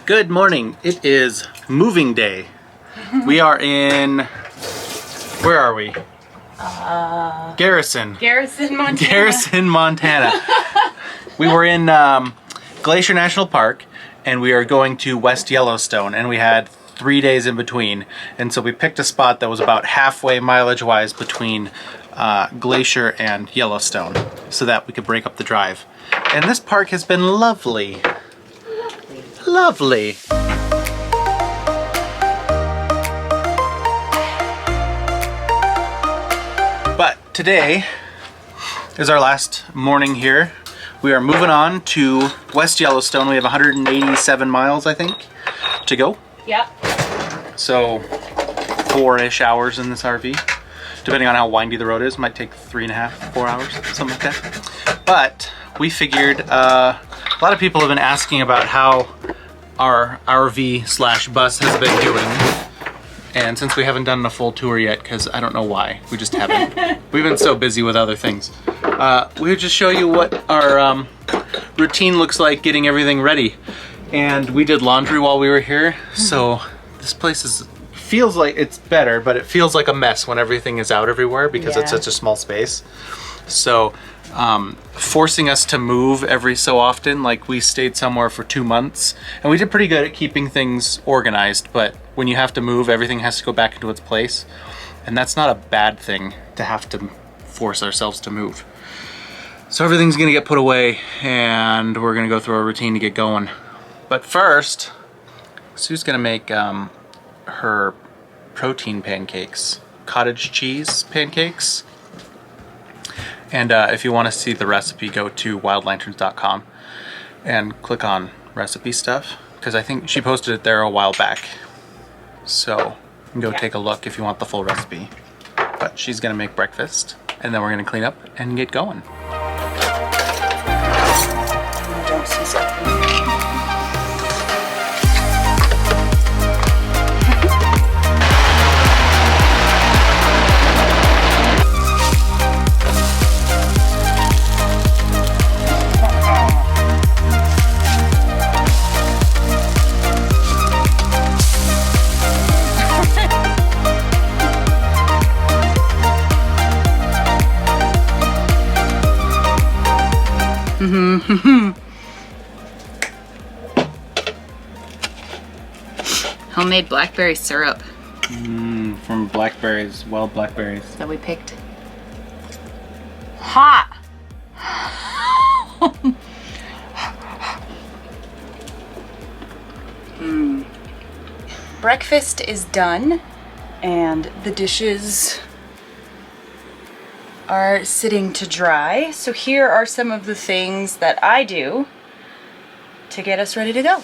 Good morning. It is moving day. We are in, where are we? Garrison. Garrison, Montana. Garrison, Montana. We were in Glacier National Park, and we are going to West Yellowstone, and we had 3 days in between. And so we picked a spot that was about halfway mileage-wise between Glacier and Yellowstone so that we could break up the drive. And this park has been lovely. Lovely. But today is our last morning here. We are moving on to West Yellowstone. We have 187 miles, I think, to go. Yep. So 4-ish hours in this RV. Depending on how windy the road is, might take 3.5, 4 hours, something like that. But we figured a lot of people have been asking about how our RV/bus has been doing. And since we haven't done a full tour yet, because I don't know why, we just haven't. We've been so busy with other things. We would just show you what our routine looks like getting everything ready. And we did laundry while we were here, so this place feels like it's better, but it feels like a mess when everything is out everywhere because it's such a small space. So forcing us to move every so often, like we stayed somewhere for 2 months, and we did pretty good at keeping things organized, but when you have to move, everything has to go back into its place, and that's not a bad thing to have to force ourselves to move. So everything's gonna get put away, and we're gonna go through our routine to get going. But first, Sue's gonna make her protein pancakes, cottage cheese pancakes. And if you want to see the recipe, go to wildlanterns.com and click on recipe stuff, because I think she posted it there a while back. So you can go take a look if you want the full recipe. But she's gonna make breakfast, and then we're gonna clean up and get going. Don't see something. Homemade blackberry syrup. From blackberries, wild blackberries. That we picked. Hot! Breakfast is done, and the dishes are sitting to dry. So here are some of the things that I do to get us ready to go.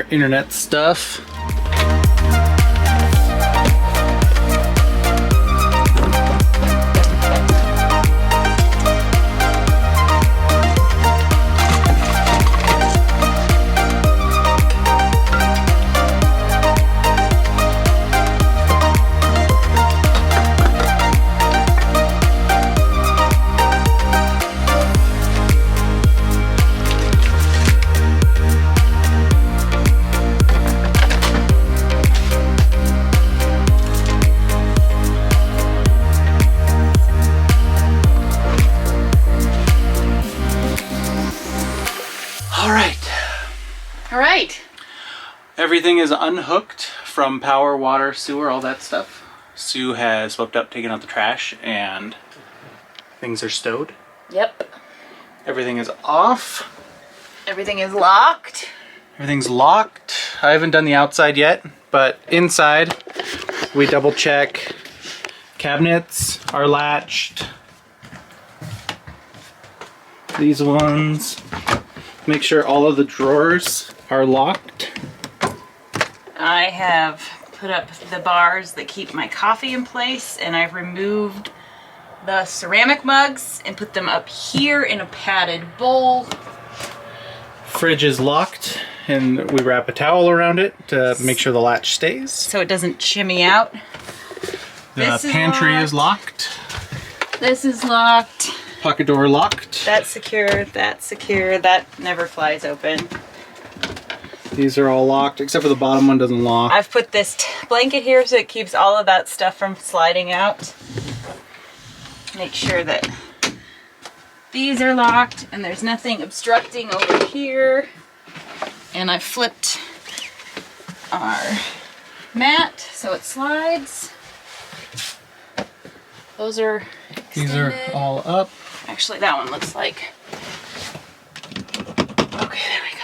internet stuff. Everything is unhooked from power, water, sewer, all that stuff. Sue has swept up, taken out the trash, and things are stowed. Yep. Everything is off. Everything is locked. Everything's locked. I haven't done the outside yet, but inside we double check. Cabinets are latched. These ones. Make sure all of the drawers are locked. I have put up the bars that keep my coffee in place, and I've removed the ceramic mugs and put them up here in a padded bowl. Fridge is locked, and we wrap a towel around it to make sure the latch stays. So it doesn't shimmy out. The pantry is locked. This is locked. Pocket door locked. That's secure, that's secure, that never flies open. These are all locked, except for the bottom one doesn't lock. I've put this blanket here so it keeps all of that stuff from sliding out. Make sure that these are locked and there's nothing obstructing over here. And I flipped our mat so it slides. Those are extended. These are all up. Actually, that one looks like... Okay, there we go.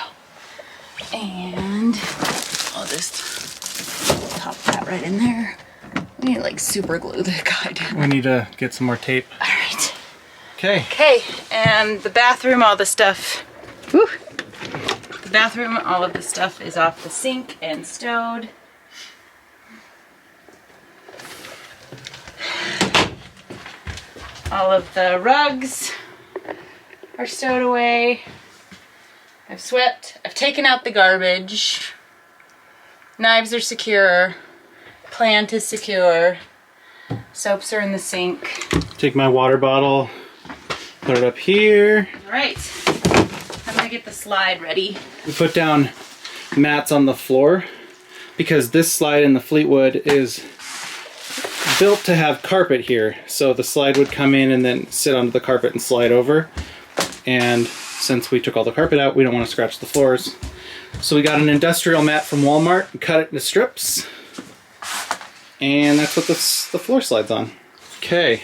And I'll just pop that right in there. We need like super glue the guy down. We need to get some more tape. All right. Okay. Okay, and the bathroom, all the stuff. Whew. The bathroom, all of the stuff is off the sink and stowed. All of the rugs are stowed away. I've swept, I've taken out the garbage. Knives are secure. Plant is secure. Soaps are in the sink. Take my water bottle, put it up here. All right, I'm gonna get the slide ready. We put down mats on the floor because this slide in the Fleetwood is built to have carpet here. So the slide would come in and then sit onto the carpet and slide over. And since we took all the carpet out, we don't want to scratch the floors. So we got an industrial mat from Walmart and cut it into strips. And that's what the floor slides on. Okay.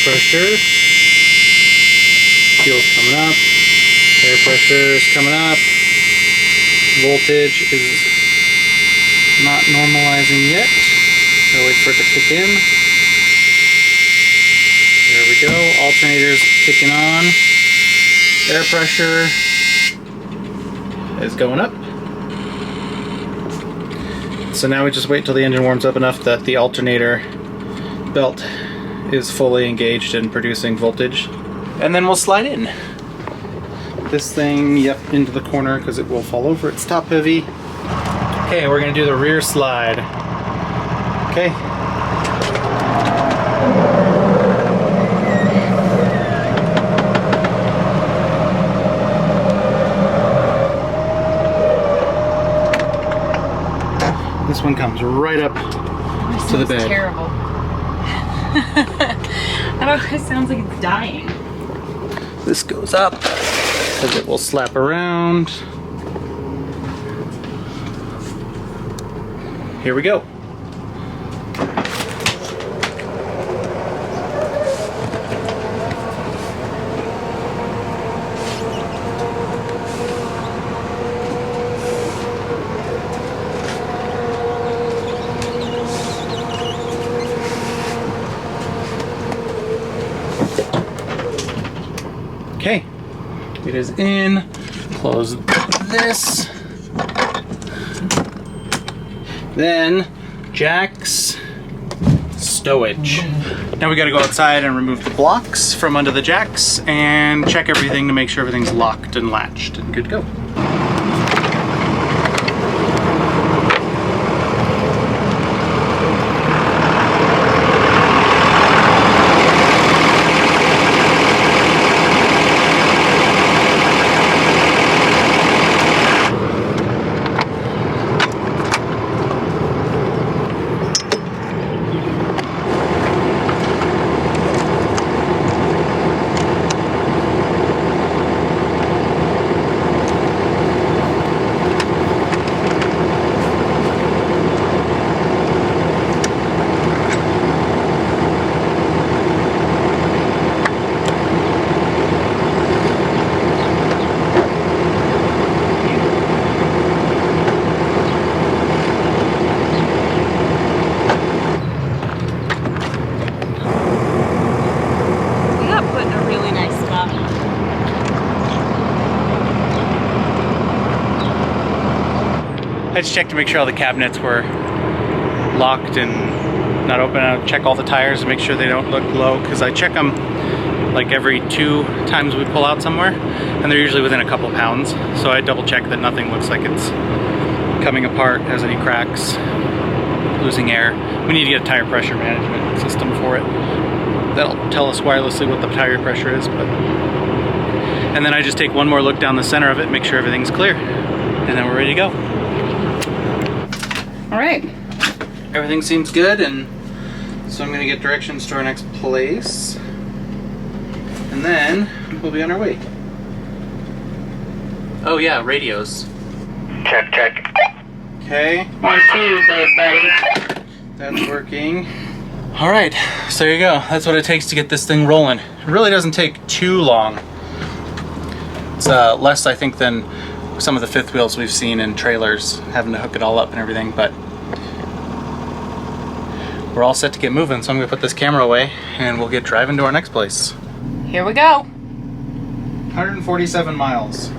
Pressure, fuel's coming up, air pressure is coming up, voltage is not normalizing yet, so wait for it to kick in. There we go, alternator's kicking on, air pressure is going up. So now we just wait till the engine warms up enough that the alternator belt is fully engaged in producing voltage, and then we'll slide in this thing, yep, into the corner because it will fall over. It's top heavy. Okay, we're gonna do the rear slide. Okay. This one comes right up to the bed. Terrible. It sounds like it's dying. This goes up because it will slap around. Here we go. is in. Close this. Then jacks, stowage. Now we gotta go outside and remove the blocks from under the jacks and check everything to make sure everything's locked and latched and good to go. I just checked to make sure all the cabinets were locked and not open. I'll check all the tires to make sure they don't look low, because I check them like every 2 times we pull out somewhere, and they're usually within a couple pounds. So I double check that nothing looks like it's coming apart, has any cracks, losing air. We need to get a tire pressure management system for it. That'll tell us wirelessly what the tire pressure is. And then I just take one more look down the center of it, make sure everything's clear, and then we're ready to go. All right. Everything seems good, and so I'm gonna get directions to our next place, and then we'll be on our way. Oh yeah, radios. Check, check. Okay. 1, 2, buddy. That's working. All right, so there you go. That's what it takes to get this thing rolling. It really doesn't take too long. It's less, I think, than some of the fifth wheels we've seen in trailers, having to hook it all up and everything, but we're all set to get moving, so I'm gonna put this camera away and we'll get driving to our next place. Here we go. 147 miles.